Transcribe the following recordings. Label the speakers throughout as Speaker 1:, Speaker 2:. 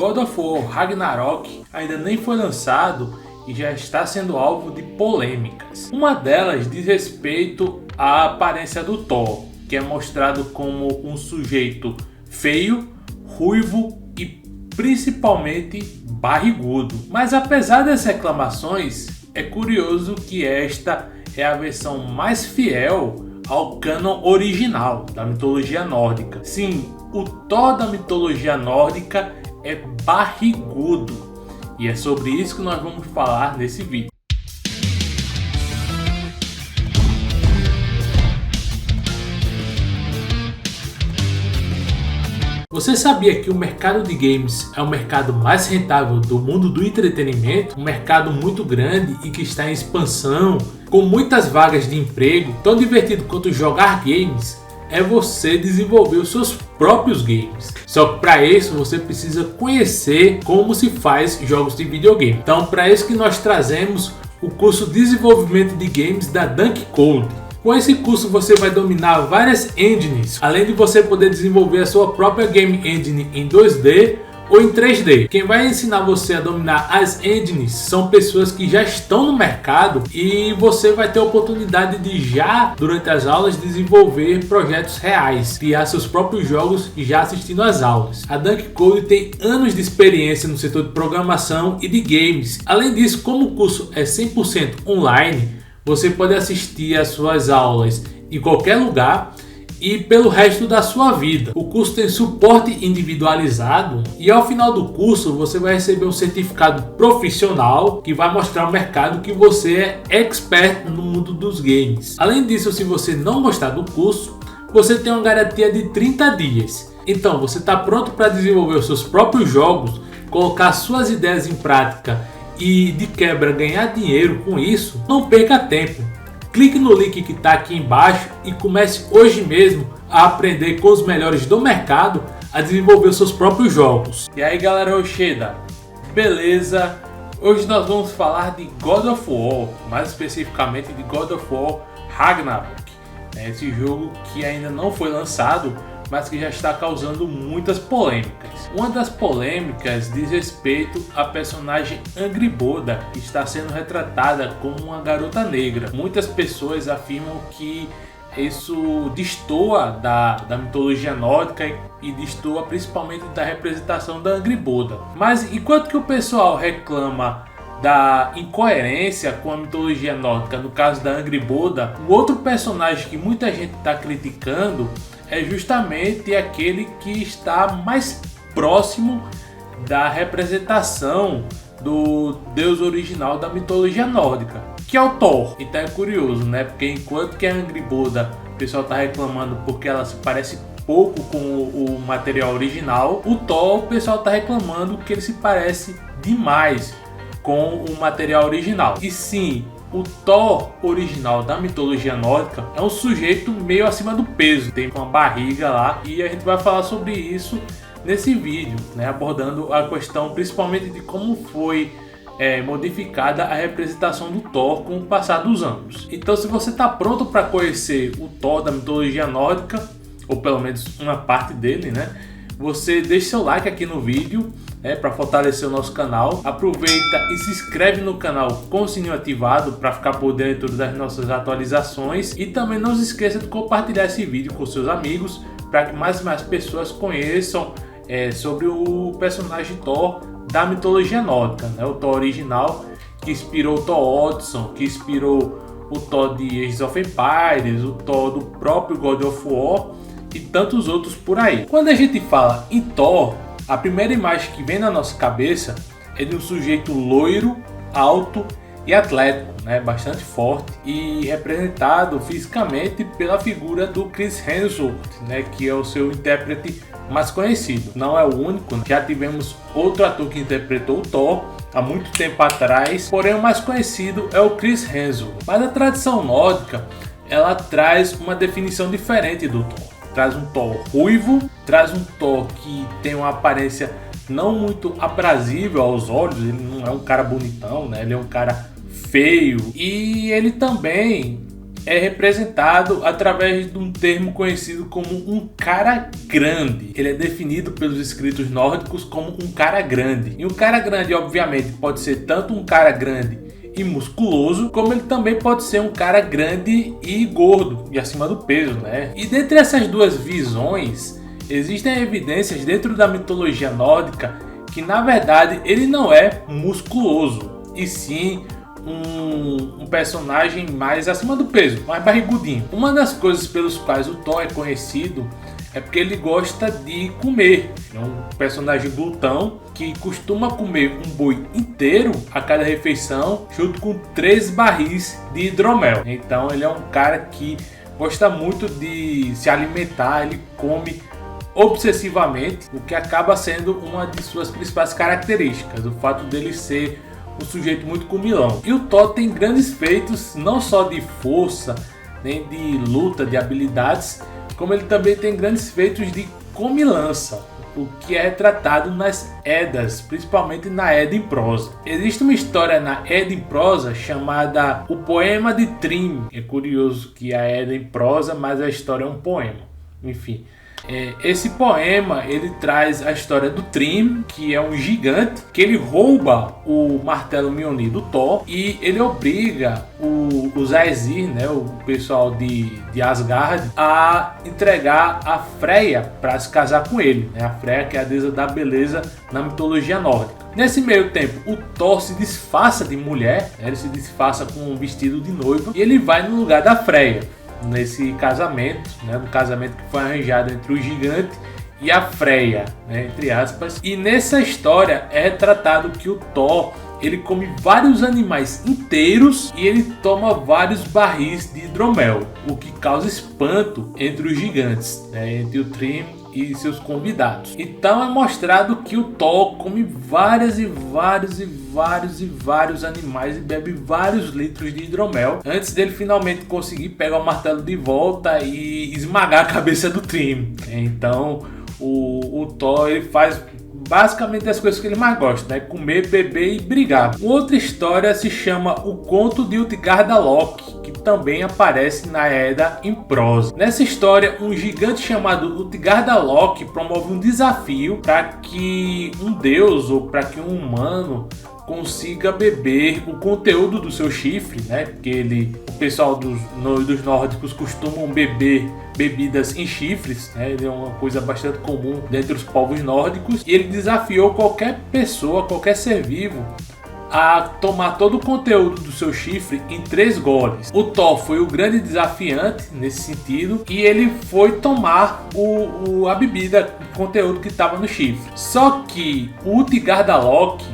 Speaker 1: God of War Ragnarok ainda nem foi lançado e já está sendo alvo de polêmicas. Uma delas diz respeito à aparência do Thor, que é mostrado como um sujeito feio, ruivo e principalmente barrigudo. Mas apesar das reclamações, é curioso que esta é a versão mais fiel ao cânon original da mitologia nórdica. Sim, o Thor da mitologia nórdica é barrigudo, e é sobre isso que nós vamos falar nesse vídeo. Você sabia que o mercado de games é o mercado mais rentável do mundo do entretenimento? Um mercado muito grande e que está em expansão, com muitas vagas de emprego. Tão divertido quanto jogar games é você desenvolver os seus próprios games. Só que para isso você precisa conhecer como se faz jogos de videogame. Então, para isso que nós trazemos o curso Desenvolvimento de Games da Dunk Code. Com esse curso você vai dominar várias engines, além de você poder desenvolver a sua própria game engine em 2D ou em 3D. Quem vai ensinar você a dominar as engines são pessoas que já estão no mercado, e você vai ter a oportunidade de já, durante as aulas, desenvolver projetos reais, criar seus próprios jogos e já assistindo às aulas. A Dunk Code tem anos de experiência no setor de programação e de games. Além disso, como o curso é 100% online, você pode assistir às suas aulas em qualquer lugar e pelo resto da sua vida. O curso tem suporte individualizado e ao final do curso você vai receber um certificado profissional que vai mostrar ao mercado que você é expert no mundo dos games. Além disso, se você não gostar do curso, você tem uma garantia de 30 dias. Então, você está pronto para desenvolver os seus próprios jogos, colocar suas ideias em prática e de quebra ganhar dinheiro com isso? Não perca tempo. Clique no link que está aqui embaixo e comece hoje mesmo a aprender com os melhores do mercado a desenvolver os seus próprios jogos. E aí galera rocheda, beleza? Hoje nós vamos falar de God of War, mais especificamente de God of War Ragnarok. Esse jogo que ainda não foi lançado, mas que já está causando muitas polêmicas. Uma das polêmicas diz respeito à personagem Angrboda, que está sendo retratada como uma garota negra. Muitas pessoas afirmam que isso destoa da mitologia nórdica e destoa principalmente da representação da Angrboda. Mas enquanto que o pessoal reclama da incoerência com a mitologia nórdica, no caso da Angrboda, o outro personagem que muita gente está criticando é justamente aquele que está mais próximo da representação do deus original da mitologia nórdica, que é o Thor. Então é curioso, né? Porque enquanto que a Angrboda, o pessoal está reclamando porque ela se parece pouco com o material original, o Thor, o pessoal está reclamando que ele se parece demais com o material original. E sim, o Thor original da mitologia nórdica é um sujeito meio acima do peso, tem uma barriga lá, e a gente vai falar sobre isso nesse vídeo, né, abordando a questão principalmente de como foi modificada a representação do Thor com o passar dos anos. Então, se você está pronto para conhecer o Thor da mitologia nórdica, ou pelo menos uma parte dele, né, você deixa seu like aqui no vídeo, para fortalecer o nosso canal. Aproveita e se inscreve no canal com o sininho ativado para ficar por dentro das nossas atualizações. E também não se esqueça de compartilhar esse vídeo com seus amigos para que mais e mais pessoas conheçam sobre o personagem Thor da mitologia nórdica, né? O Thor original, que inspirou o Thor Oddsson, que inspirou o Thor de Age of Empires, o Thor do próprio God of War e tantos outros por aí. Quando a gente fala em Thor, a primeira imagem que vem na nossa cabeça é de um sujeito loiro, alto e atlético, né? Bastante forte, e representado fisicamente pela figura do Chris Hemsworth, né? Que é o seu intérprete mais conhecido. Não é o único, já tivemos outro ator que interpretou o Thor há muito tempo atrás, porém o mais conhecido é o Chris Hemsworth. Mas a tradição nórdica, ela traz uma definição diferente do Thor. Traz um Thor ruivo, traz um Thor que tem uma aparência não muito aprazível aos olhos, ele não é um cara bonitão, né? Ele é um cara feio, e ele também é representado através de um termo conhecido como um cara grande. Ele é definido pelos escritos nórdicos como um cara grande. E um cara grande, obviamente, pode ser tanto um cara grande e musculoso, como ele também pode ser um cara grande e gordo e acima do peso, né? E dentre essas duas visões, existem evidências dentro da mitologia nórdica que na verdade ele não é musculoso, e sim um personagem mais acima do peso, mais barrigudinho. Uma das coisas pelos quais o Thor é conhecido é porque ele gosta de comer. É um personagem glutão que costuma comer um boi inteiro a cada refeição, junto com 3 barris de hidromel. Então ele é um cara que gosta muito de se alimentar, ele come obsessivamente, o que acaba sendo uma de suas principais características, o fato dele ser um sujeito muito comilão. E o Thor tem grandes feitos, não só de força, nem de luta, de habilidades, como ele também tem grandes feitos de comilança, o que é retratado nas Eddas, principalmente na Edda em prosa. Existe uma história na Edda em prosa chamada O Poema de Thrym. É curioso que a Edda em prosa, mas a história é um poema. Enfim, esse poema ele traz a história do Thrym, que é um gigante, que ele rouba o martelo Mjolnir do Thor e ele obriga os Aesir, né, o pessoal de Asgard, a entregar a Freya para se casar com ele, né? A Freya, que é a deusa da beleza na mitologia nórdica. Nesse meio tempo, o Thor se disfarça de mulher, né? Ele se disfarça com um vestido de noiva e ele vai no lugar da Freya nesse casamento, né, um casamento que foi arranjado entre o gigante e a Freya, né, entre aspas. E nessa história é retratado que o Thor ele come vários animais inteiros e ele toma vários barris de hidromel, o que causa espanto entre os gigantes, né, entre o Thrym e seus convidados. Então é mostrado que o Thor come vários animais e bebe vários litros de hidromel antes dele finalmente conseguir pegar o martelo de volta e esmagar a cabeça do Thrym. Então o Thor ele faz basicamente as coisas que ele mais gosta, né? Comer, beber e brigar. Outra história se chama O Conto de Utgarda-Loki, que também aparece na Edda em prosa. Nessa história, um gigante chamado Utgarda-Loki promove um desafio para que um deus ou para que um humano consiga beber o conteúdo do seu chifre, né? Porque o pessoal dos nórdicos costumam beber bebidas em chifres, né? É uma coisa bastante comum dentre os povos nórdicos. E ele desafiou qualquer pessoa, qualquer ser vivo, a tomar todo o conteúdo do seu chifre em 3 goles. O Thor foi o grande desafiante nesse sentido e ele foi tomar a bebida, o conteúdo que estava no chifre. Só que o Utgarda-Loki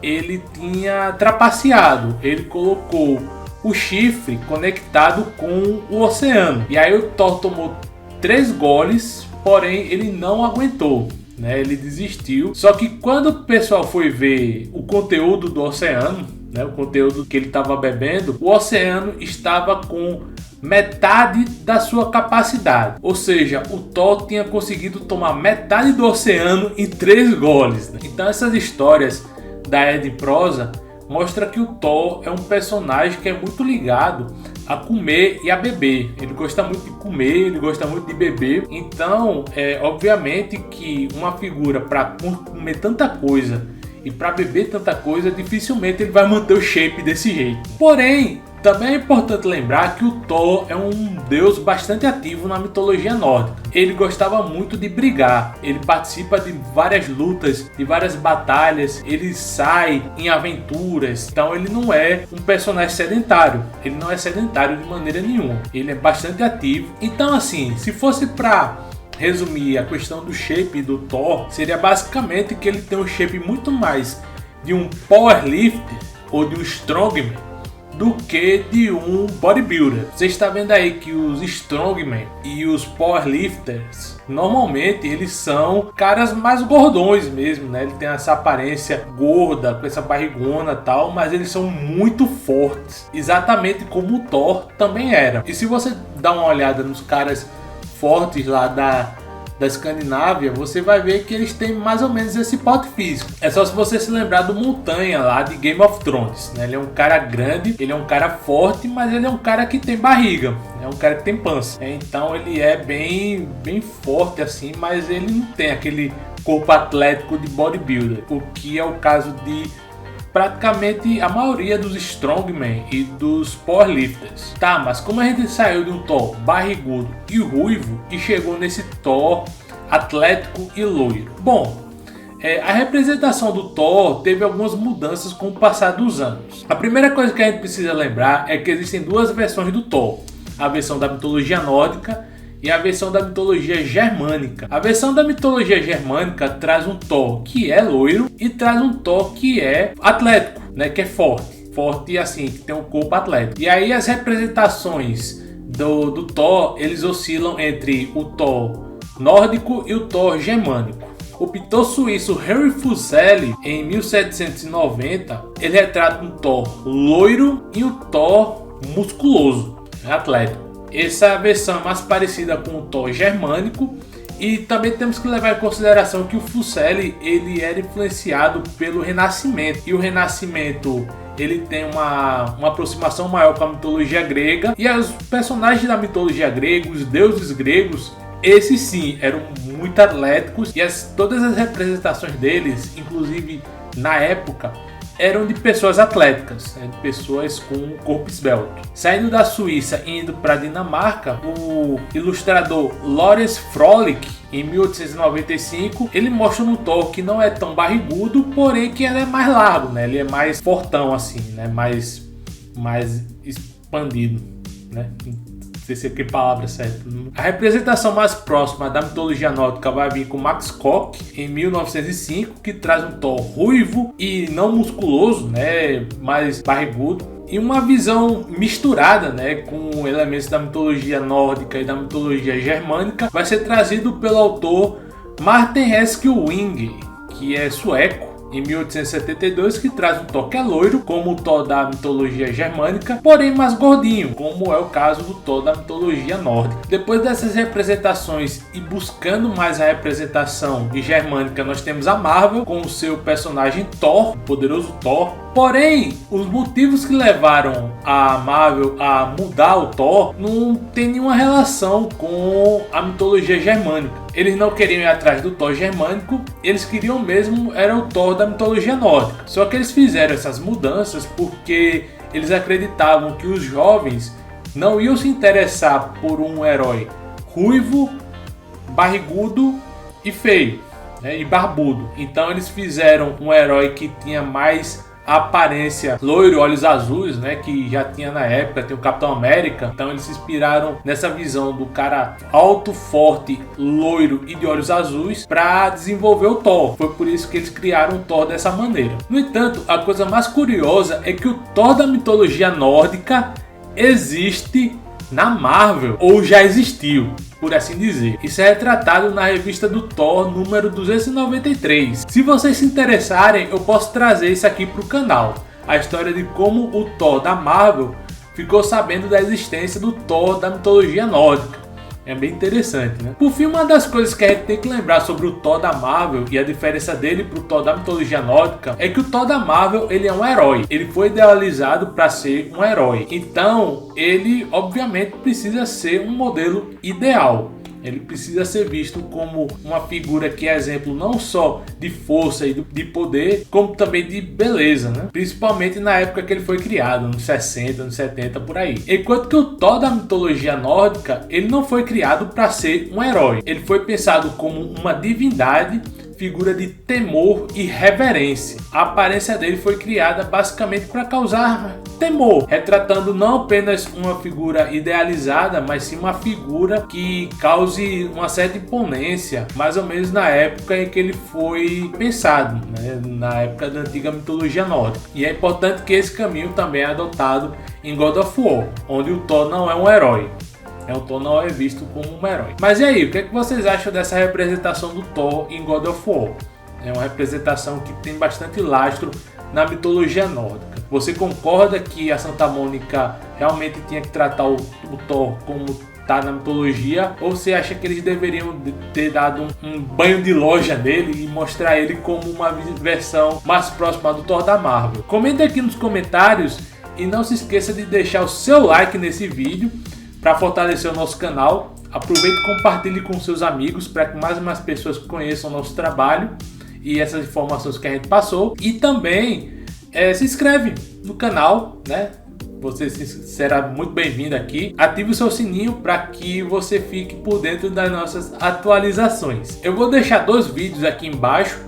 Speaker 1: ele tinha trapaceado, ele colocou o chifre conectado com o oceano. E aí o Thor tomou 3 goles, porém ele não aguentou, né? Ele desistiu. Só que quando o pessoal foi ver o conteúdo do oceano, né, o conteúdo que ele estava bebendo, o oceano estava com metade da sua capacidade. Ou seja, o Thor tinha conseguido tomar metade do oceano em 3 goles, né? Então essas histórias da Edda em prosa mostra que o Thor é um personagem que é muito ligado a comer e a beber. Ele gosta muito de comer, ele gosta muito de beber. Então, obviamente que uma figura para comer tanta coisa e para beber tanta coisa, dificilmente ele vai manter o shape desse jeito. Porém, também é importante lembrar que o Thor é um deus bastante ativo na mitologia nórdica. Ele gostava muito de brigar, ele participa de várias lutas, de várias batalhas, ele sai em aventuras. Então ele não é um personagem sedentário, ele não é sedentário de maneira nenhuma, ele é bastante ativo. Então assim, se fosse para resumir a questão do shape do Thor, seria basicamente que ele tem um shape muito mais de um powerlifter ou de um strongman do que de um bodybuilder. Você está vendo aí que os strongmen e os powerlifters normalmente eles são caras mais gordões mesmo, né? Ele tem essa aparência gorda, com essa barrigona e tal, mas eles são muito fortes, exatamente como o Thor também era. E se você dá uma olhada nos caras fortes lá da da Escandinávia, você vai ver que eles têm mais ou menos esse porte físico. É só se você se lembrar do Montanha lá de Game of Thrones, né? Ele é um cara grande, ele é um cara forte, mas ele é um cara que tem barriga, é um cara que tem pança. Então ele é bem forte assim, mas ele não tem aquele corpo atlético de bodybuilder, o que é o caso de praticamente a maioria dos strongmen e dos powerlifters. Tá, mas como a gente saiu de um Thor barrigudo e ruivo e chegou nesse Thor atlético e loiro? Bom, a representação do Thor teve algumas mudanças com o passar dos anos. A primeira coisa que a gente precisa lembrar é que existem duas versões do Thor: a versão da mitologia nórdica e a versão da mitologia germânica. A versão da mitologia germânica traz um Thor que é loiro e traz um Thor que é atlético, né, que é forte assim, que tem um corpo atlético. E aí as representações do Thor, eles oscilam entre o Thor nórdico e o Thor germânico. O pintor suíço Henry Fuseli, em 1790, ele retrata um Thor loiro e um Thor musculoso, atlético. Essa versão é mais parecida com o Thor germânico, e também temos que levar em consideração que o Fuseli ele era influenciado pelo Renascimento, e o Renascimento ele tem uma aproximação maior com a mitologia grega, e os personagens da mitologia grega, os deuses gregos, esses sim eram muito atléticos, e todas as representações deles, inclusive na época, eram de pessoas atléticas, de pessoas com um corpo esbelto. Saindo da Suíça e indo para a Dinamarca, o ilustrador Lawrence Frolick, em 1895, ele mostra no Thor que não é tão barrigudo, porém que ele é mais largo, né? Ele é mais fortão assim, né? mais expandido, né? Não sei se é que palavra certa. A representação mais próxima da mitologia nórdica vai vir com Max Koch, em 1905, que traz um Thor ruivo e não musculoso, né, mais barrigudo, e uma visão misturada, né, com elementos da mitologia nórdica e da mitologia germânica, vai ser trazido pelo autor Martin Eskilsving, que é sueco, em 1872, que traz um Thor que é loiro, como o Thor da mitologia germânica, porém mais gordinho, como é o caso do Thor da mitologia nórdica. Depois dessas representações e buscando mais a representação germânica, nós temos a Marvel com o seu personagem Thor, o poderoso Thor. Porém, os motivos que levaram a Marvel a mudar o Thor não tem nenhuma relação com a mitologia germânica. Eles não queriam ir atrás do Thor germânico, eles queriam mesmo era o Thor da mitologia nórdica. Só que eles fizeram essas mudanças porque eles acreditavam que os jovens não iam se interessar por um herói ruivo, barrigudo e feio, né, e barbudo. Então eles fizeram um herói que tinha mais a aparência loiro, olhos azuis, né, que já tinha na época, tem o Capitão América. Então eles se inspiraram nessa visão do cara alto, forte, loiro e de olhos azuis para desenvolver o Thor. Foi por isso que eles criaram o Thor dessa maneira. No entanto, a coisa mais curiosa é que o Thor da mitologia nórdica existe na Marvel, ou já existiu, por assim dizer. Isso é retratado na revista do Thor número 293. Se vocês se interessarem, eu posso trazer isso aqui para o canal. A história de como o Thor da Marvel ficou sabendo da existência do Thor da mitologia nórdica. É bem interessante, né? Por fim, uma das coisas que a gente tem que lembrar sobre o Thor da Marvel e a diferença dele pro Thor da mitologia nórdica é que o Thor da Marvel, ele é um herói. Ele foi idealizado para ser um herói. Então, ele obviamente precisa ser um modelo ideal. Ele precisa ser visto como uma figura que é exemplo não só de força e de poder, como também de beleza, né? Principalmente na época que ele foi criado, nos 60, nos 70, por aí. Enquanto que o Thor da mitologia nórdica, ele não foi criado para ser um herói. Ele foi pensado como uma divindade, figura de temor e reverência. A aparência dele foi criada basicamente para causar temor, retratando não apenas uma figura idealizada, mas sim uma figura que cause uma certa imponência, mais ou menos na época em que ele foi pensado, né? Na época da antiga mitologia nórdica. E é importante que esse caminho também é adotado em God of War, onde o Thor não é um herói. O Thor não é visto como um herói. Mas e aí, o que é que vocês acham dessa representação do Thor em God of War? É uma representação que tem bastante lastro na mitologia nórdica. Você concorda que a Santa Mônica realmente tinha que tratar o Thor como tá na mitologia, ou você acha que eles deveriam ter dado um banho de loja nele e mostrar ele como uma versão mais próxima do Thor da Marvel? Comenta aqui nos comentários e não se esqueça de deixar o seu like nesse vídeo para fortalecer o nosso canal. Aproveite e compartilhe com seus amigos para que mais e mais pessoas conheçam o nosso trabalho e essas informações que a gente passou. E também se inscreve no canal, né? Você será muito bem-vindo aqui. Ative o seu sininho para que você fique por dentro das nossas atualizações. Eu vou deixar 2 vídeos aqui embaixo.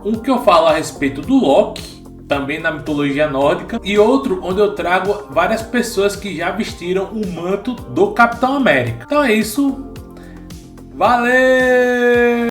Speaker 1: Um que eu falo a respeito do Loki, também na mitologia nórdica, e outro onde eu trago várias pessoas que já vestiram o manto do Capitão América. Então é isso. Valeu!